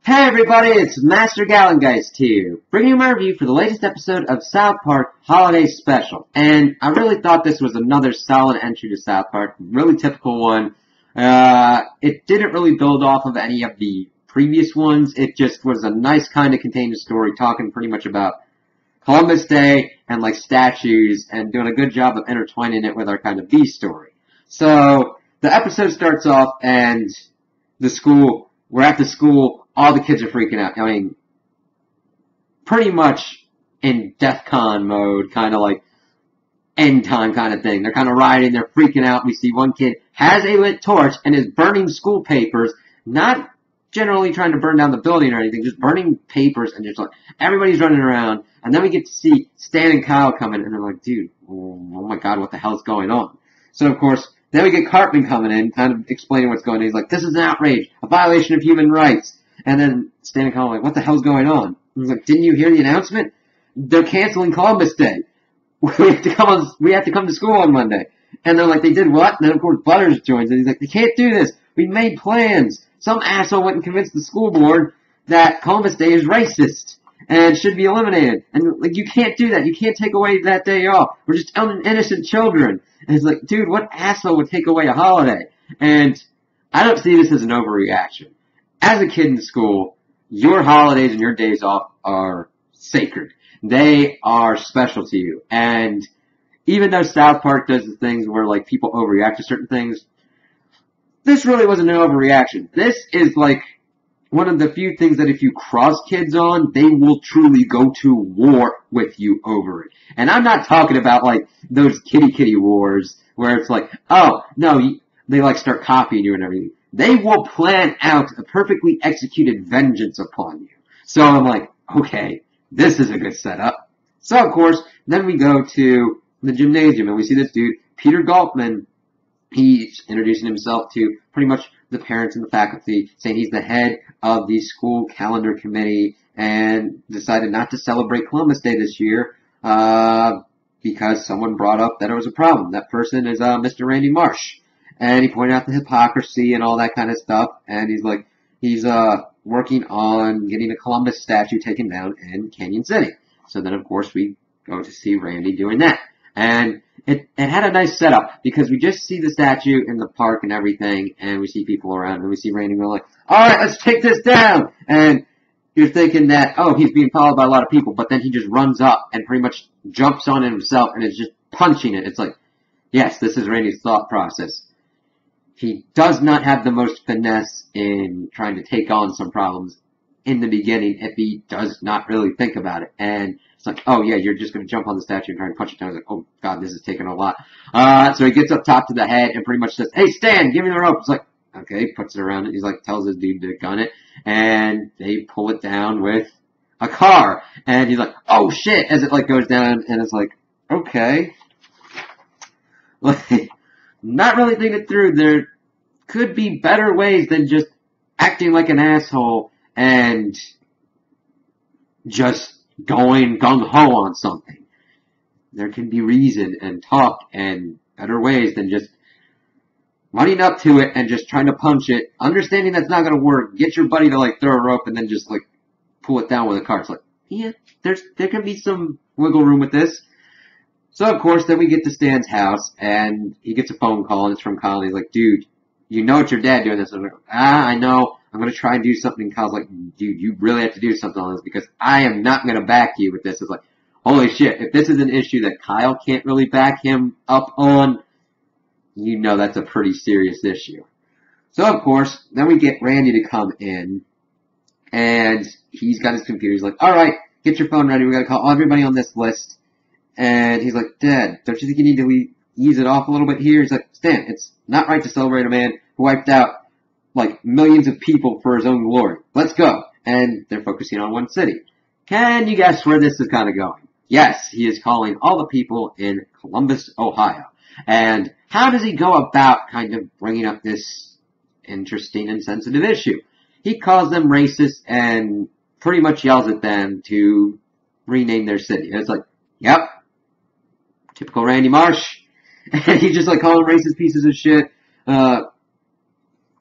Hey everybody, it's Master Gallengeist here, bringing you my review for the latest episode of South Park Holiday Special. And I really thought this was another solid entry to South Park, really typical one. It didn't really build off of any of the previous ones, it just was a nice kind of contained story, talking pretty much about Columbus Day and like statues, and doing a good job of intertwining it with our kind of B story. So, the episode starts off and we're at the school, all the kids are freaking out. I mean, pretty much in DEF CON mode, kind of like end time kind of thing. They're kind of rioting, they're freaking out. We see one kid has a lit torch and is burning school papers, not generally trying to burn down the building or anything, just burning papers, and just like, everybody's running around. And then we get to see Stan and Kyle come in, and they're like, dude, oh my god, what the hell's going on? So, of course, then we get Cartman coming in, kind of explaining what's going on. He's like, this is an outrage, a violation of human rights. And then Stan and Kyle are like, what the hell's going on? And he's like, didn't you hear the announcement? They're canceling Columbus Day. We have to come to school on Monday. And they're like, they did what? And then, of course, Butters joins, and he's like, they can't do this. We made plans. Some asshole went and convinced the school board that Columbus Day is racist and should be eliminated. And, like, you can't do that. You can't take away that day off. We're just innocent children. And it's like, dude, what asshole would take away a holiday? And I don't see this as an overreaction. As a kid in school, your holidays and your days off are sacred. They are special to you. And even though South Park does the things where, like, people overreact to certain things, this really wasn't an overreaction. This is, like, one of the few things that if you cross kids on, they will truly go to war with you over it. And I'm not talking about, like, those kitty wars where it's like, oh, no, they, like, start copying you and everything. They will plan out a perfectly executed vengeance upon you. So I'm like, okay, this is a good setup. So, of course, then we go to the gymnasium, and we see this dude, Peter Galtman. He's introducing himself to pretty much the parents and the faculty, saying he's the head of the school calendar committee, and decided not to celebrate Columbus Day this year because someone brought up that it was a problem. That person is Mr. Randy Marsh. And he pointed out the hypocrisy and all that kind of stuff, and he's like, he's working on getting a Columbus statue taken down in Canyon City. So then, of course, we go to see Randy doing that. And it had a nice setup, because we just see the statue in the park and everything, and we see people around, and we see Randy, and we're like, alright, let's take this down! And you're thinking that, oh, he's being followed by a lot of people, but then he just runs up and pretty much jumps on it himself, and is just punching it. It's like, yes, this is Randy's thought process. He does not have the most finesse in trying to take on some problems in the beginning if he does not really think about it. And it's like, oh yeah, you're just going to jump on the statue and try to punch it down. It's like, oh god, this is taking a lot. So he gets up top to the head and pretty much says, hey Stan, give me the rope. It's like, okay, puts it around it. He's like, tells his dude to gun it. And they pull it down with a car. And he's like, oh shit, as it like goes down, and it's like, okay. Like, not really thinking it through. There could be better ways than just acting like an asshole and just going gung-ho on something. There can be reason and talk and better ways than just running up to it and just trying to punch it, understanding that's not going to work, get your buddy to like throw a rope and then just like pull it down with a car. It's like, yeah, there can be some wiggle room with this. So, of course, then we get to Stan's house, and he gets a phone call, and it's from Kyle, and he's like, dude, you know it's your dad doing this. And I'm like, I know. I'm going to try and do something. And Kyle's like, dude, you really have to do something on this, because I am not going to back you with this. It's like, holy shit, if this is an issue that Kyle can't really back him up on, you know that's a pretty serious issue. So, of course, then we get Randy to come in, and he's got his computer. He's like, alright, get your phone ready. We got to call everybody on this list. And he's like, Dad, don't you think you need to ease it off a little bit here? He's like, Stan, it's not right to celebrate a man who wiped out, like, millions of people for his own glory. Let's go. And they're focusing on one city. Can you guess where this is kind of going? Yes, he is calling all the people in Columbus, Ohio. And how does he go about kind of bringing up this interesting and sensitive issue? He calls them racist and pretty much yells at them to rename their city. And it's like, yep, typical Randy Marsh. And he just like calling them racist pieces of shit.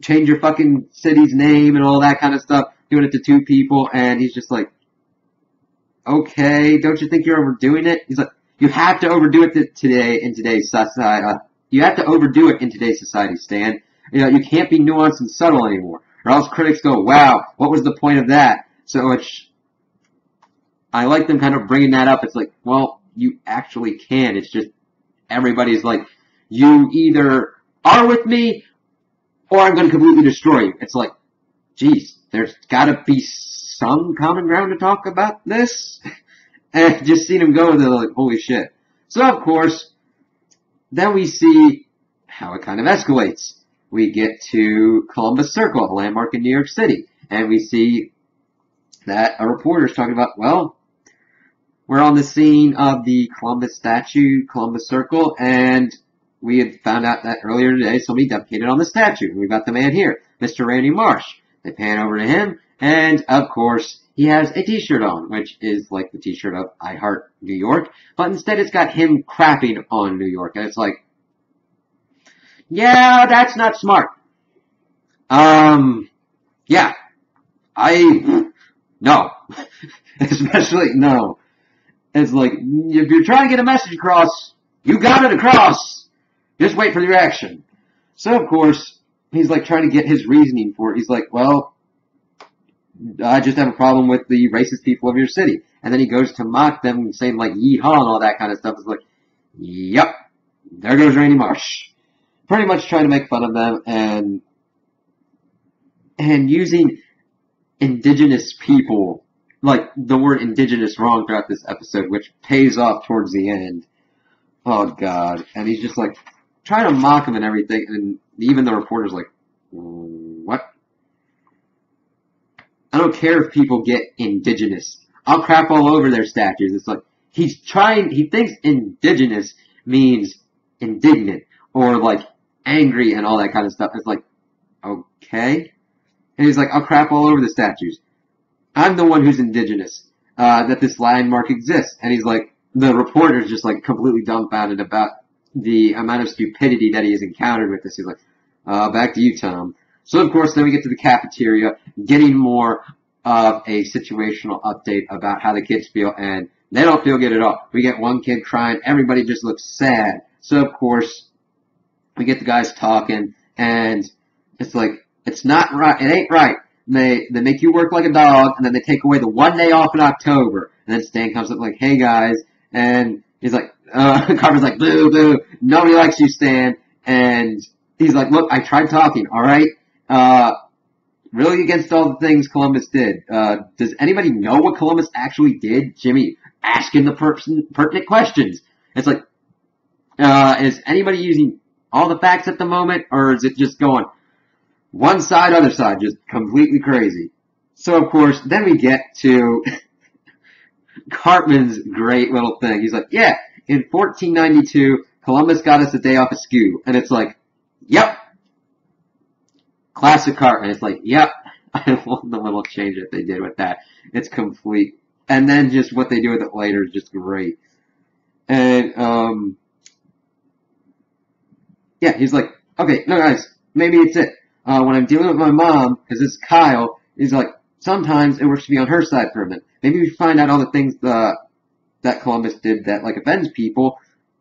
Change your fucking city's name and all that kind of stuff. doing it to 2 people, and he's just like, okay, don't you think you're overdoing it? He's like, you have to overdo it today in today's society. You have to overdo it in today's society, Stan. You know, you can't be nuanced and subtle anymore, or else critics go, wow, what was the point of that? So I like them kind of bringing that up. It's like, well, you actually can. It's just everybody's like, you either are with me or I'm going to completely destroy you. It's like, geez, there's got to be some common ground to talk about this. And just seeing him go, they're like, holy shit. So, of course, then we see how it kind of escalates. We get to Columbus Circle, a landmark in New York City, and we see that a reporter's talking about, well, we're on the scene of the Columbus statue, Columbus Circle, and we had found out that earlier today somebody defecated on the statue. We've got the man here, Mr. Randy Marsh. They pan over to him, and of course, he has a t-shirt on, which is like the t-shirt of I Heart New York, but instead it's got him crapping on New York, and it's like, yeah, that's not smart. Yeah, no. Especially, no. It's like, if you're trying to get a message across, you got it across. Just wait for the reaction. So, of course, he's like trying to get his reasoning for it. He's like, well, I just have a problem with the racist people of your city. And then he goes to mock them, saying like, yeehaw and all that kind of stuff. It's like, yep, there goes Randy Marsh. Pretty much trying to make fun of them and using indigenous people, like the word indigenous, wrong throughout this episode, which pays off towards the end. Oh god. And he's just like trying to mock him and everything, and even the reporter's like, what? I don't care if people get indigenous. I'll crap all over their statues. It's like, he thinks indigenous means indignant, or like angry and all that kind of stuff. It's like, okay. And he's like, I'll crap all over the statues. I'm the one who's indigenous, that this landmark exists. And he's like, the reporter's just like completely dumbfounded about the amount of stupidity that he has encountered with this. He's like, back to you, Tom. So of course, then we get to the cafeteria, getting more of a situational update about how the kids feel, and they don't feel good at all. We get one kid crying, everybody just looks sad. So of course, we get the guys talking, and it's like, it's not right, it ain't right. They make you work like a dog, and then they take away the 1 day off in October. And then Stan comes up like, hey guys, and he's like, Carver's like, boo, boo, nobody likes you, Stan. And he's like, look, I tried talking, alright? Really against all the things Columbus did. Does anybody know what Columbus actually did? Jimmy asking the pertinent questions. It's like, is anybody using all the facts at the moment, or is it just going one side, other side, just completely crazy? So, of course, then we get to Cartman's great little thing. He's like, yeah, in 1492, Columbus got us a day off of school. And it's like, yep. Classic Cartman. It's like, yep. I love the little change that they did with that. It's complete. And then just what they do with it later is just great. And, yeah, he's like, okay, no guys, maybe it's it. When I'm dealing with my mom, because this is Kyle, he's like, sometimes it works to be on her side for a minute. Maybe we find out all the things that Columbus did that like offends people.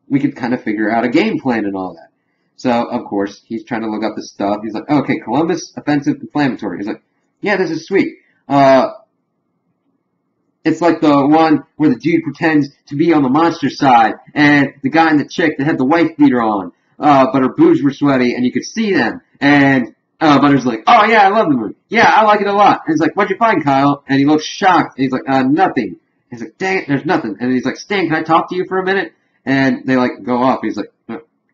We could kind of figure out a game plan and all that. So, of course, he's trying to look up the stuff. He's like, okay, Columbus, offensive, inflammatory. He's like, yeah, this is sweet. It's like the one where the dude pretends to be on the monster side, and the guy and the chick that had the wife beater on, but her boobs were sweaty, and you could see them. And Butter's like, oh yeah, I love the movie. Yeah, I like it a lot. And he's like, what'd you find, Kyle? And he looks shocked. And he's like, nothing. And he's like, dang it, there's nothing. And he's like, Stan, can I talk to you for a minute? And they like go off. He's like,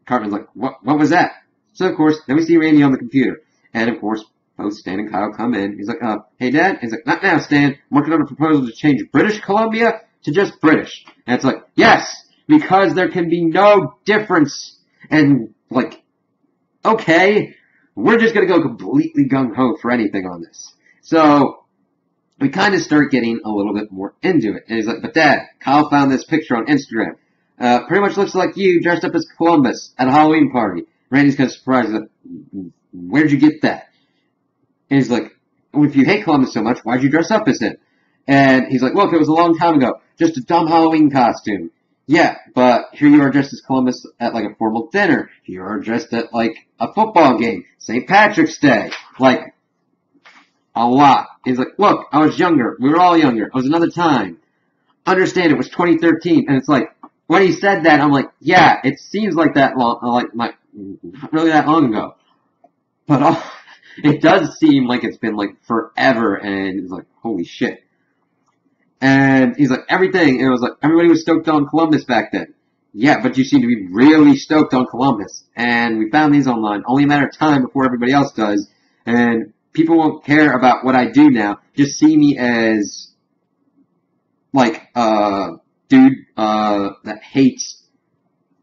Cartman's like, what was that? So of course, then we see Randy on the computer. And of course, both Stan and Kyle come in. He's like, hey Dad? He's like, not now, Stan. I'm working on a proposal to change British Columbia to just British. And it's like, yes, because there can be no difference. And like, okay, we're just going to go completely gung-ho for anything on this. So we kind of start getting a little bit more into it. And he's like, but Dad, Kyle found this picture on Instagram. Pretty much looks like you dressed up as Columbus at a Halloween party. Randy's kind of surprised. Like, where'd you get that? And he's like, if you hate Columbus so much, why'd you dress up as him? And he's like, look, it was a long time ago. Just a dumb Halloween costume. Yeah, but here you are dressed as Columbus at like a formal dinner. Here you are dressed at like a football game. St. Patrick's Day. Like, a lot. He's like, look, I was younger. We were all younger. It was another time. Understand it was 2013. And it's like, when he said that, I'm like, yeah, it seems like that long, like not really that long ago. But it does seem like it's been like forever. And it's like, holy shit. And he's like, everything. It was like, everybody was stoked on Columbus back then. Yeah, but you seem to be really stoked on Columbus. And we found these online. Only a matter of time before everybody else does. And people won't care about what I do now. Just see me as, like, a dude, that hates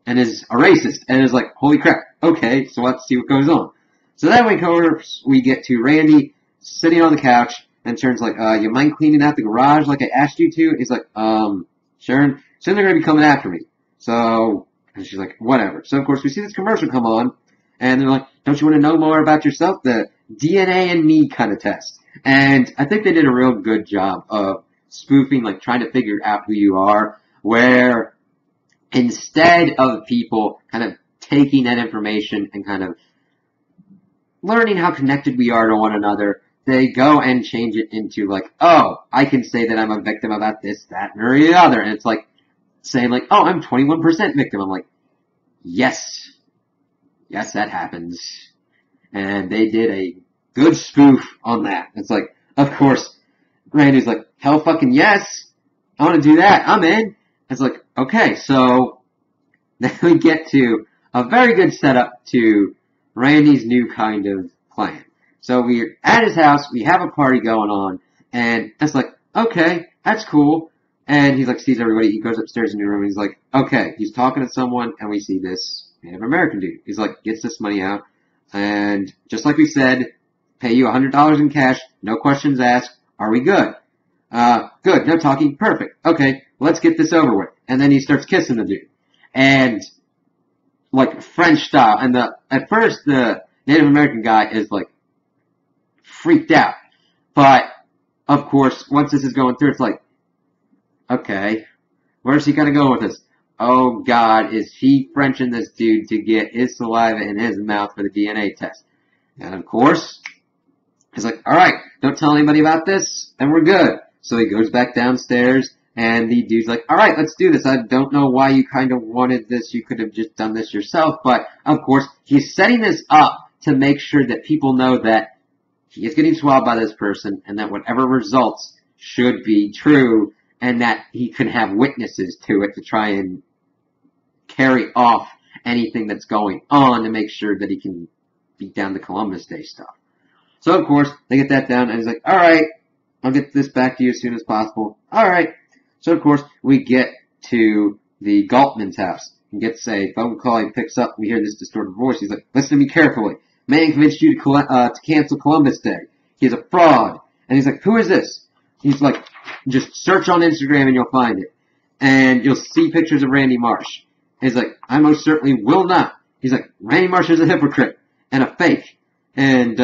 and is a racist. And is like, holy crap. Okay, so let's see what goes on. So then we get to Randy sitting on the couch. And Sharon's like, you mind cleaning out the garage like I asked you to? He's like, Sharon, soon they're going to be coming after me. So, and she's like, whatever. So, of course, we see this commercial come on, and they're like, don't you want to know more about yourself? The DNA and me kind of test. And I think they did a real good job of spoofing, like, trying to figure out who you are, where instead of people kind of taking that information and kind of learning how connected we are to one another, they go and change it into like, oh, I can say that I'm a victim about this, that, or the other. And it's like saying like, oh, I'm 21% victim. I'm like, yes, that happens. And they did a good spoof on that. It's like, of course, Randy's like, hell fucking yes, I want to do that. I'm in. It's like, okay, so then we get to a very good setup to Randy's new kind of plan. So we're at his house, we have a party going on, and it's like, okay, that's cool. And he's like, sees everybody, he goes upstairs in the room, and he's like, okay, he's talking to someone, and we see this Native American dude. He's like, gets this money out, and just like we said, pay you $100 in cash, no questions asked, are we good? Good, no talking, perfect. Okay, let's get this over with. And then he starts kissing the dude. And, like, French style, and at first, the Native American guy is like, freaked out. But, of course, once this is going through, it's like, okay, where's he gonna go with this? Oh God, is he Frenching this dude to get his saliva in his mouth for the DNA test? And of course, he's like, alright, don't tell anybody about this, and we're good. So he goes back downstairs, and the dude's like, alright, let's do this. I don't know why you kind of wanted this. You could have just done this yourself. But, of course, he's setting this up to make sure that people know that he is getting swabbed by this person, and that whatever results should be true, and that he can have witnesses to it to try and carry off anything that's going on to make sure that he can beat down the Columbus Day stuff. So, of course, they get that down, and he's like, alright, I'll get this back to you as soon as possible. Alright. So, of course, we get to the Galtman's house. He gets a phone call, he picks up, we hear this distorted voice. He's like, listen to me carefully. Man convinced you to cancel Columbus Day. He's a fraud. And he's like, who is this? He's like, just search on Instagram and you'll find it. And you'll see pictures of Randy Marsh. He's like, I most certainly will not. He's like, Randy Marsh is a hypocrite and a fake. And,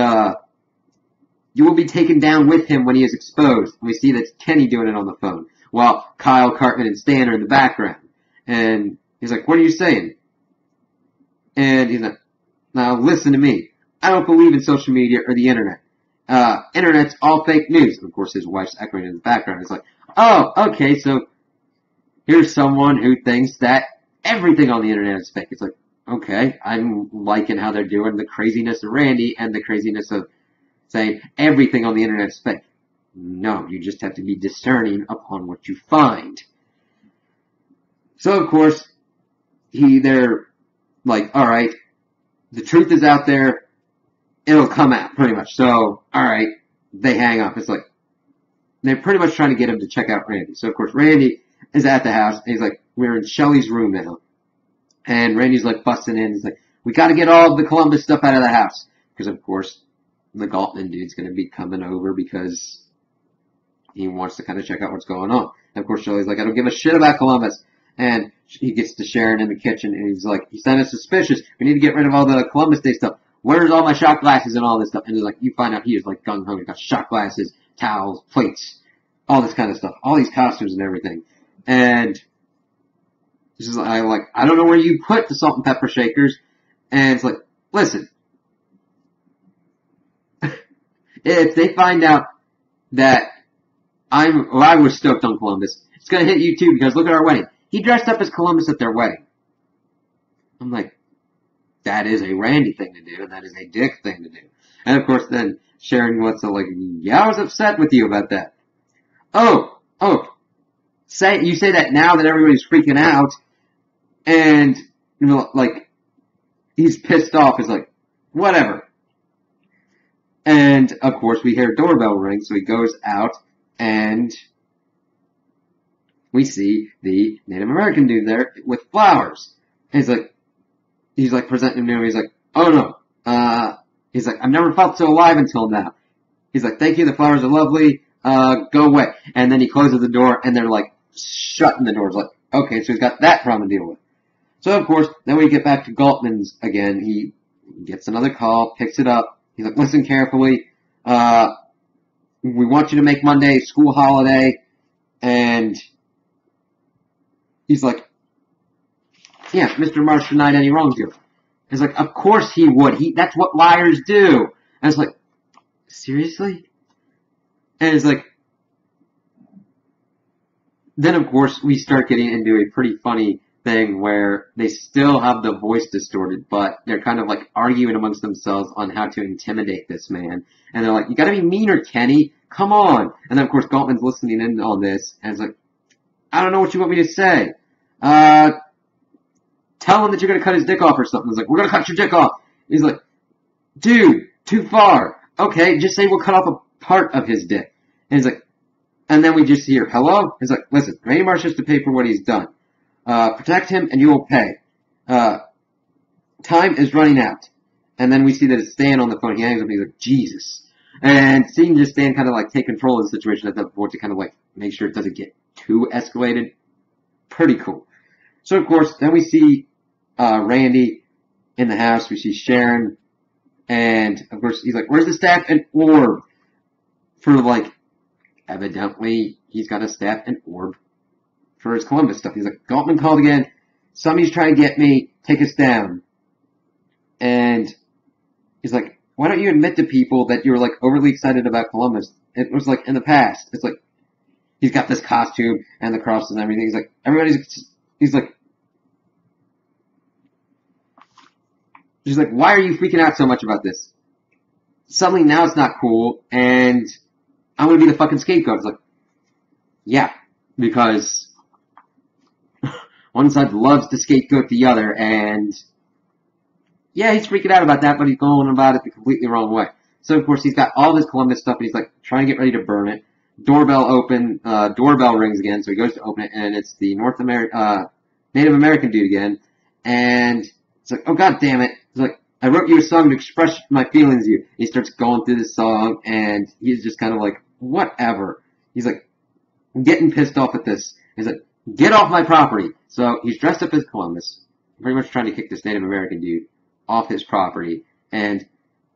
you will be taken down with him when he is exposed. And we see that's Kenny doing it on the phone, while Kyle, Cartman, and Stan are in the background. And he's like, what are you saying? And he's like, now listen to me. I don't believe in social media or the internet. Internet's all fake news. And of course, his wife's echoing in the background. It's like, oh, okay, so here's someone who thinks that everything on the internet is fake. It's like, okay, I'm liking how they're doing the craziness of Randy and the craziness of saying everything on the internet is fake. No, you just have to be discerning upon what you find. So, of course, they're like, alright, the truth is out there, it'll come out, pretty much. So, alright, they hang up. It's like, they're pretty much trying to get him to check out Randy. So, of course, Randy is at the house, and he's like, we're in Shelly's room now. And Randy's like busting in, he's like, we gotta get all the Columbus stuff out of the house. Because, of course, the Galtman dude's gonna be coming over because he wants to kind of check out what's going on. And, of course, Shelly's like, I don't give a shit about Columbus. And he gets to Sharon in the kitchen, and he's like, he's kind of suspicious. We need to get rid of all the Columbus Day stuff. where's all my shot glasses and all this stuff? And he's like, you find out he is like gung ho. He's got shot glasses, towels, plates, all this kind of stuff, all these costumes and everything. And I don't know where you put the salt and pepper shakers. And it's like, listen, if they find out that I was stoked on Columbus, it's gonna hit you too, because look at our wedding. He dressed up as Columbus at their wedding. I'm like, that is a Randy thing to do, and that is a Dick thing to do. And of course then Sharon wants to like, yeah, I was upset with you about that. Oh, you say that now that everybody's freaking out, and you know, like, he's pissed off. He's like, whatever. And of course we hear a doorbell ring, so he goes out, and we see the Native American dude there with flowers. And he's like presenting him to him. He's like, oh no. He's like, I've never felt so alive until now. He's like, thank you, the flowers are lovely. Go away. And then he closes the door, and they're like shutting the doors. Like, okay, so he's got that problem to deal with. So of course, then we get back to Galtman's again. He gets another call, picks it up. He's like, listen carefully. We want you to make Monday a school holiday. And he's like, yeah, Mr. Marsh denied any wrongdoing. He's like, of course he would. That's what liars do. And it's like, seriously? And it's like, then of course we start getting into a pretty funny thing where they still have the voice distorted, but they're kind of like arguing amongst themselves on how to intimidate this man. And they're like, you gotta be meaner, Kenny. Come on. And then of course Galtman's listening in on this, and it's like, I don't know what you want me to say. Tell him that you're gonna cut his dick off or something. He's like, we're gonna cut your dick off. He's like, dude, too far. Okay, just say we'll cut off a part of his dick. And he's like, and then we just hear, hello? He's like, listen, Randy Marsh has to pay for what he's done. Protect him and you will pay. Time is running out. And then we see that it's Stan on the phone. He hangs up and he's like, Jesus. And seeing just Stan kind of like take control of the situation at that point to kind of like make sure it doesn't get too escalated. Pretty cool. So of course, then we see Randy in the house. We see Sharon. And of course, he's like, where's the staff and orb? For like, evidently, he's got a staff and orb for his Columbus stuff. He's like, Galtman called again. Somebody's trying to get me. Take us down. And he's like, why don't you admit to people that you were like overly excited about Columbus? It was like in the past. It's like, he's got this costume and the crosses and everything. He's like, she's like, why are you freaking out so much about this? Suddenly now it's not cool, and I'm gonna be the fucking scapegoat. It's like, yeah, because one side loves to scapegoat the other, and yeah, he's freaking out about that, but he's going about it the completely wrong way. So of course he's got all this Columbus stuff, and he's like trying to get ready to burn it. Doorbell rings again, so he goes to open it, and it's the Native American dude again, and it's like, oh god damn it. He's like, I wrote you a song to express my feelings to you. He starts going through this song, and he's just kind of like, whatever. He's like, I'm getting pissed off at this. He's like, get off my property. So he's dressed up as Columbus, pretty much trying to kick this Native American dude off his property. And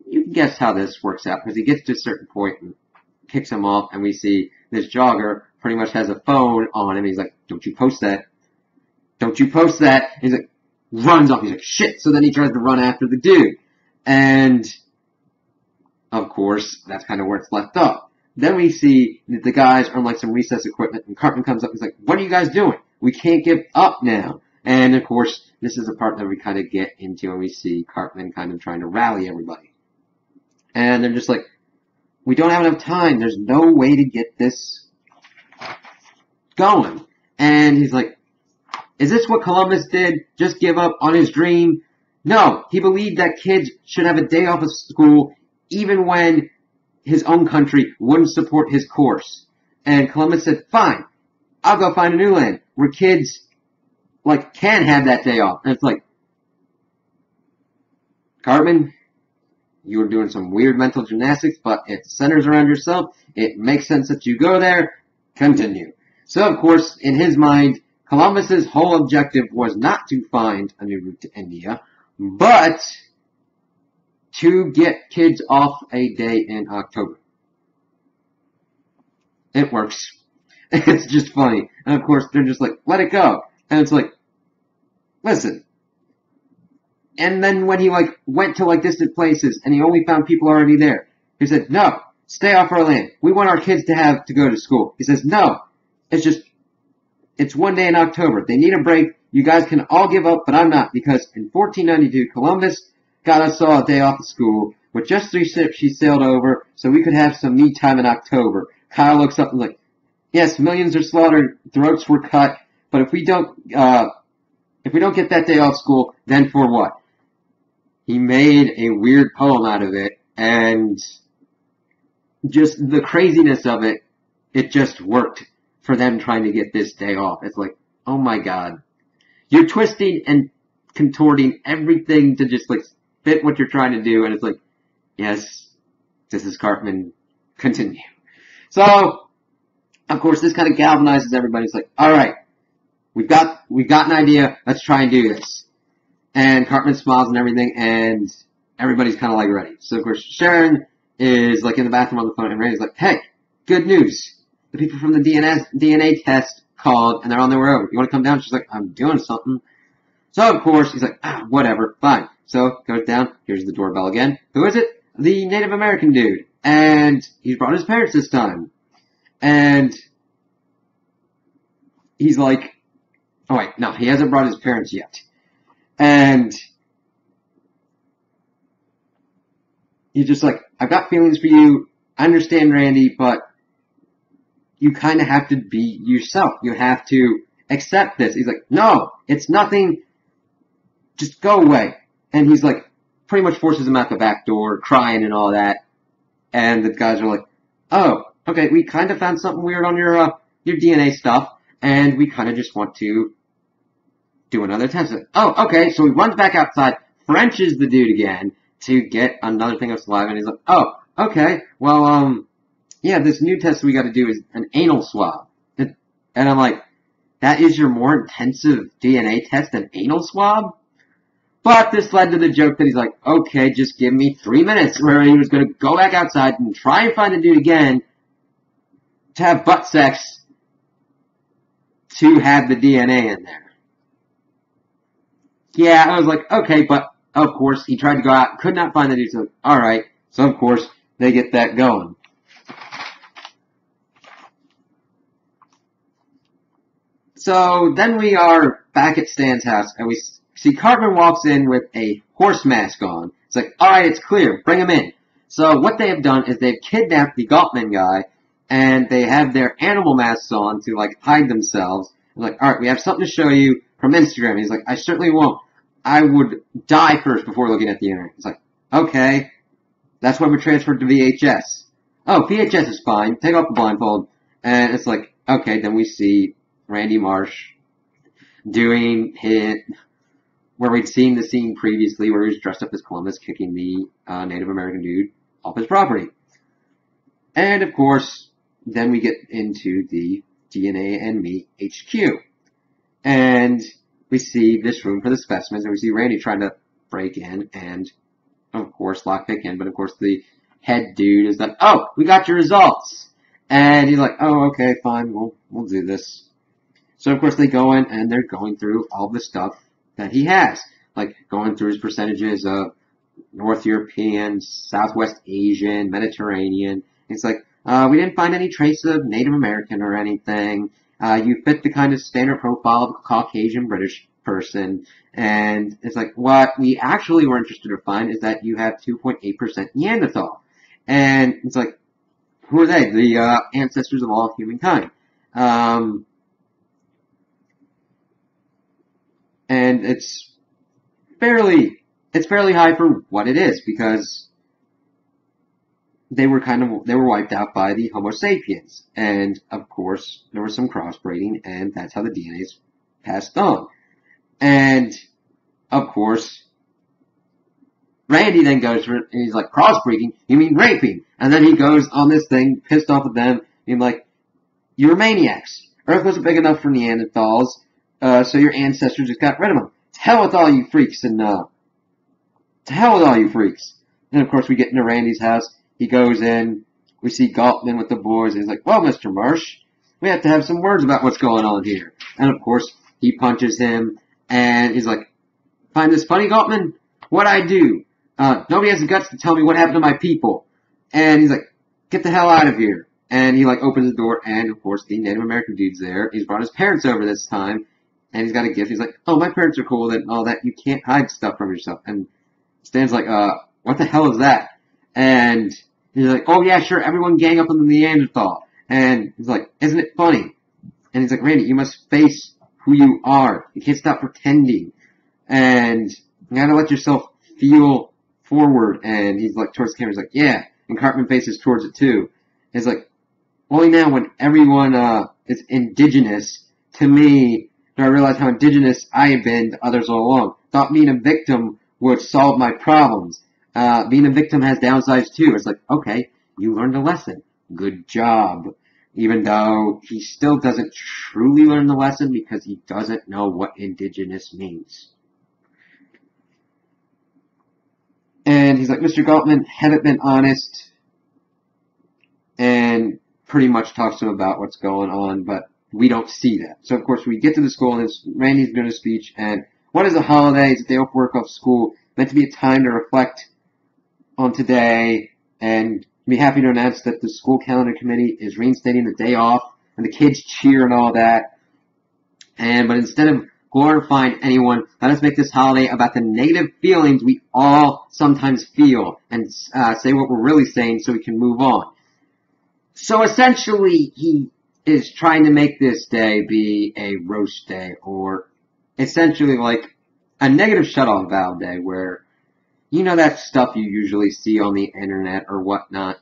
you can guess how this works out, because he gets to a certain point and kicks him off, and we see this jogger pretty much has a phone on him. He's like, don't you post that. Don't you post that. He's like, runs off. He's like, shit. So then he tries to run after the dude. And, of course, that's kind of where it's left up. Then we see that the guys are on like some recess equipment, and Cartman comes up and he's like, what are you guys doing? We can't give up now. And, of course, this is the part that we kind of get into, and we see Cartman kind of trying to rally everybody. And they're just like, we don't have enough time. There's no way to get this going. And he's like, is this what Columbus did? Just give up on his dream? No, he believed that kids should have a day off of school even when his own country wouldn't support his course. And Columbus said, fine, I'll go find a new land where kids like can have that day off. And it's like, Cartman, you were doing some weird mental gymnastics, but it centers around yourself. It makes sense that you go there. Continue. So, of course, in his mind, Columbus's whole objective was not to find a new route to India, but to get kids off a day in October. It works. It's just funny. And of course, they're just like, let it go. And it's like, listen. And then when he went to distant places and he only found people already there, he said, no, stay off our land. We want our kids to go to school. He says, no, it's one day in October. They need a break. You guys can all give up, but I'm not, because in 1492, Columbus got us all a day off of school with just 3 ships she sailed over, so we could have some me time in October. Kyle looks up and like, yes, millions are slaughtered, throats were cut, but if we don't get that day off school, then for what? He made a weird poem out of it, and just the craziness of it, it just worked for them trying to get this day off. It's like, oh my god. You're twisting and contorting everything to just fit what you're trying to do, and it's like, yes, this is Cartman, continue. So, of course, this kind of galvanizes everybody. It's like, alright, we've got an idea, let's try and do this. And Cartman smiles and everything, and everybody's kind of ready. So, of course, Sharon is in the bathroom on the phone, and Randy's like, hey, good news. The people from the DNA test called, and they're on their way over. You want to come down? She's like, I'm doing something. So, of course, he's like, whatever, fine. So, goes down, here's the doorbell again. Who is it? The Native American dude. And he's brought his parents this time. And he's like, oh wait, no, he hasn't brought his parents yet. And he's just like, I've got feelings for you. I understand, Randy, but you kind of have to be yourself. You have to accept this. He's like, no, it's nothing. Just go away. And he's like, pretty much forces him out the back door, crying and all that. And the guys are like, oh, okay, we kind of found something weird on your DNA stuff, and we kind of just want to do another test. Oh, okay, so he runs back outside, Frenches the dude again to get another thing of saliva, and he's like, oh, okay, well, yeah, this new test we got to do is an anal swab. And I'm like, that is your more intensive DNA test than anal swab? But this led to the joke that he's like, okay, just give me 3 minutes, where he was going to go back outside and try and find the dude again to have butt sex to have the DNA in there. Yeah, I was like, okay, but of course, he tried to go out, could not find the dude, so alright, so of course, they get that going. So then we are back at Stan's house, and we see Cartman walks in with a horse mask on. It's like, alright, it's clear, bring him in. So what they have done is they've kidnapped the Gottman guy, and they have their animal masks on to, hide themselves. They're like, alright, we have something to show you from Instagram. He's like, I certainly won't. I would die first before looking at the internet. It's like, okay, that's why we're transferred to VHS. Oh, VHS is fine. Take off the blindfold. And it's like, okay, then we see Randy Marsh doing where we'd seen the scene previously where he was dressed up as Columbus kicking the Native American dude off his property. And, of course, then we get into the DNA and Me HQ. And we see this room for the specimens, and we see Randy trying to break in and, of course, lockpick in. But, of course, the head dude is like, oh, we got your results. And he's like, oh, okay, fine, we'll do this. So, of course, they go in, and they're going through all the stuff that he has. Going through his percentages of North European, Southwest Asian, Mediterranean. It's like, we didn't find any trace of Native American or anything. You fit the kind of standard profile of a Caucasian British person. And it's like, what we actually were interested to find is that you have 2.8% Neanderthal. And it's like, who are they? The ancestors of all of humankind. And it's fairly high for what it is, because they were wiped out by the Homo sapiens. And, of course, there was some crossbreeding, and that's how the DNA is passed on. And, of course, Randy then goes for it, and he's like, crossbreeding? You mean raping? And then he goes on this thing, pissed off at them, and like, you're maniacs. Earth wasn't big enough for Neanderthals, so your ancestors just got rid of them. To hell with all you freaks, and, to hell with all you freaks. And of course we get into Randy's house. He goes in. We see Galtman with the boys. And he's like, well, Mr. Marsh, we have to have some words about what's going on here. And of course he punches him. And he's like, find this funny, Galtman? What'd I do? Nobody has the guts to tell me what happened to my people. And he's like, get the hell out of here. And he like opens the door, and of course the Native American dude's there. He's brought his parents over this time, and he's got a gift. He's like, oh, my parents are cool with it and all that. You can't hide stuff from yourself. And Stan's like, what the hell is that? And he's like, oh yeah, sure, everyone gang up on the Neanderthal. And he's like, isn't it funny? And he's like, Randy, you must face who you are. You can't stop pretending. And you gotta let yourself feel forward. And he's like, towards the camera, he's like, yeah. And Cartman faces towards it too. He's like, only now when everyone is indigenous, to me, do I realize how indigenous I have been to others all along. Thought being a victim would solve my problems. Being a victim has downsides too. It's like, okay, you learned a lesson. Good job. Even though he still doesn't truly learn the lesson because he doesn't know what indigenous means. And he's like, Mr. Galtman, haven't been honest. And pretty much talks to him about what's going on, but we don't see that. So, of course, we get to the school, and Randy's doing a speech, and what is a holiday? It's a day off work, off school, meant to be a time to reflect on today, and be happy to announce that the school calendar committee is reinstating the day off, and the kids cheer and all that. But instead of glorifying anyone, let us make this holiday about the negative feelings we all sometimes feel, and say what we're really saying so we can move on. So essentially, he is trying to make this day be a roast day, or essentially like a negative shut-off valve day, where you know that stuff you usually see on the internet or whatnot,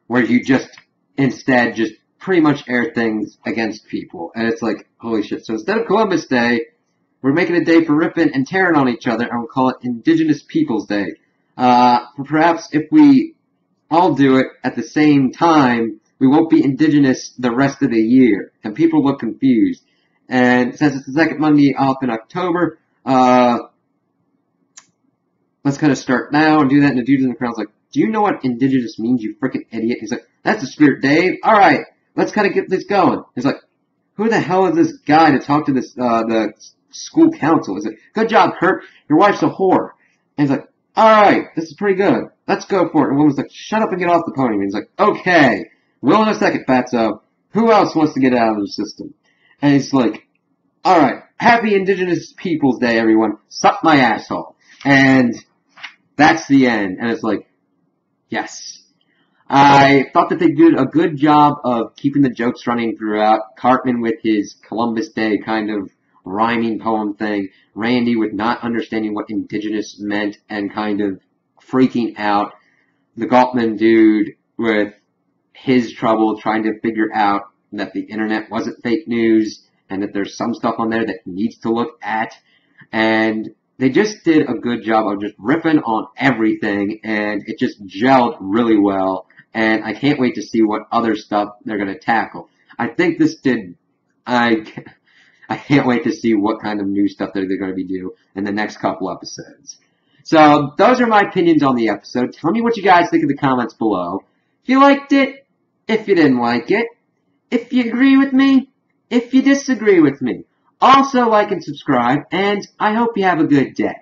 where you just instead just pretty much air things against people, and it's like, holy shit. So instead of Columbus Day, we're making a day for ripping and tearing on each other, and we'll call it Indigenous Peoples Day. Perhaps if we all do it at the same time, we won't be indigenous the rest of the year, and people look confused. And since it's the second Monday off in October, let's kind of start now and do that. And the dude in the crowd's like, do you know what indigenous means, you freaking idiot? He's like, that's the spirit, Dave. All right, let's kind of get this going. He's like, who the hell is this guy to talk to this the school council? He's like, good job, Kurt. Your wife's a whore. And he's like, all right, this is pretty good. Let's go for it. And the woman's like, shut up and get off the podium. And he's like, okay. Will in a second, Fatso. Who else wants to get out of the system? And he's like, alright, happy Indigenous Peoples Day, everyone. Suck my asshole. And that's the end. And it's like, yes. I thought that they did a good job of keeping the jokes running throughout. Cartman with his Columbus Day kind of rhyming poem thing. Randy with not understanding what indigenous meant and kind of freaking out. The Galtman dude with his trouble trying to figure out that the internet wasn't fake news and that there's some stuff on there that he needs to look at. And they just did a good job of just ripping on everything, and it just gelled really well. And I can't wait to see what other stuff they're going to tackle. I think this did... I can't wait to see what kind of new stuff they're going to be doing in the next couple episodes. So those are my opinions on the episode. Tell me what you guys think in the comments below. If you liked it, if you didn't like it, if you agree with me, if you disagree with me. Also like and subscribe, and I hope you have a good day.